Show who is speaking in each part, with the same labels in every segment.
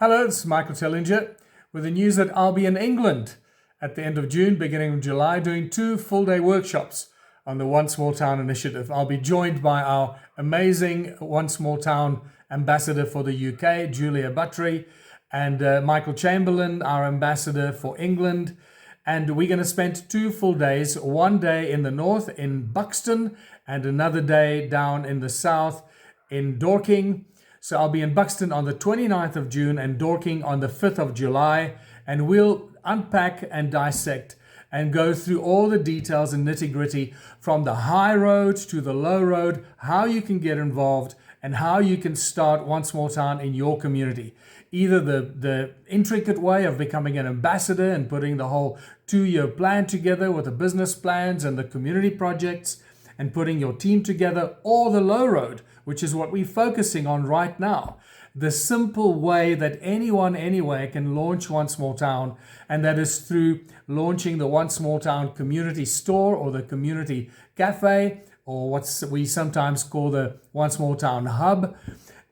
Speaker 1: Hello, this is Michael Tellinger with the news that I'll be in England at the end of June, beginning of July, doing 2 full-day workshops on the One Small Town initiative. I'll be joined by our amazing One Small Town ambassador for the UK, Giulia, Buttery, and Michael Chamberlain, our ambassador for England. And we're going to spend 2 full days, one day in the north in Buxton and another day down in the south in Dorking. So I'll be in Buxton on the 29th of June and Dorking on the 5th of July, and we'll unpack and dissect and go through all the details and nitty-gritty from the high road to the low road, how you can get involved and how you can start One Small Town in your community. Either the intricate way of becoming an ambassador and putting the whole 2-year plan together with the business plans and the community projects and putting your team together, or the low road, which is what we're focusing on right now. The simple way that anyone, anywhere can launch One Small Town, and that is through launching the One Small Town community store or the community cafe, or what we sometimes call the One Small Town hub.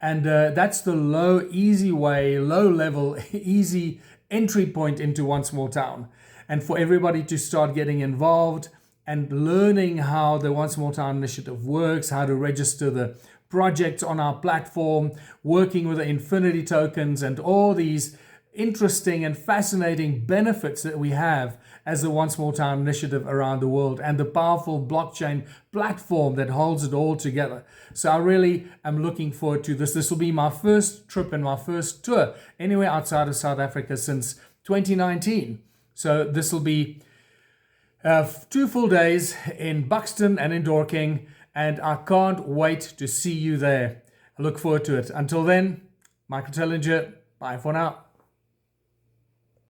Speaker 1: And that's the low, easy way, low level, easy entry point into One Small Town. And for everybody to start getting involved and learning how the One Small Town initiative works, how to register the projects on our platform, working with the infinity tokens and all these interesting and fascinating benefits that we have as the One Small Town initiative around the world, and the powerful blockchain platform that holds it all together. So I really am looking forward to this. This will be my first trip and my first tour anywhere outside of South Africa since 2019. So this will be 2 full days in Buxton and in Dorking, and I can't wait to see you there. I look forward to it. Until then, Michael Tellinger, bye for now.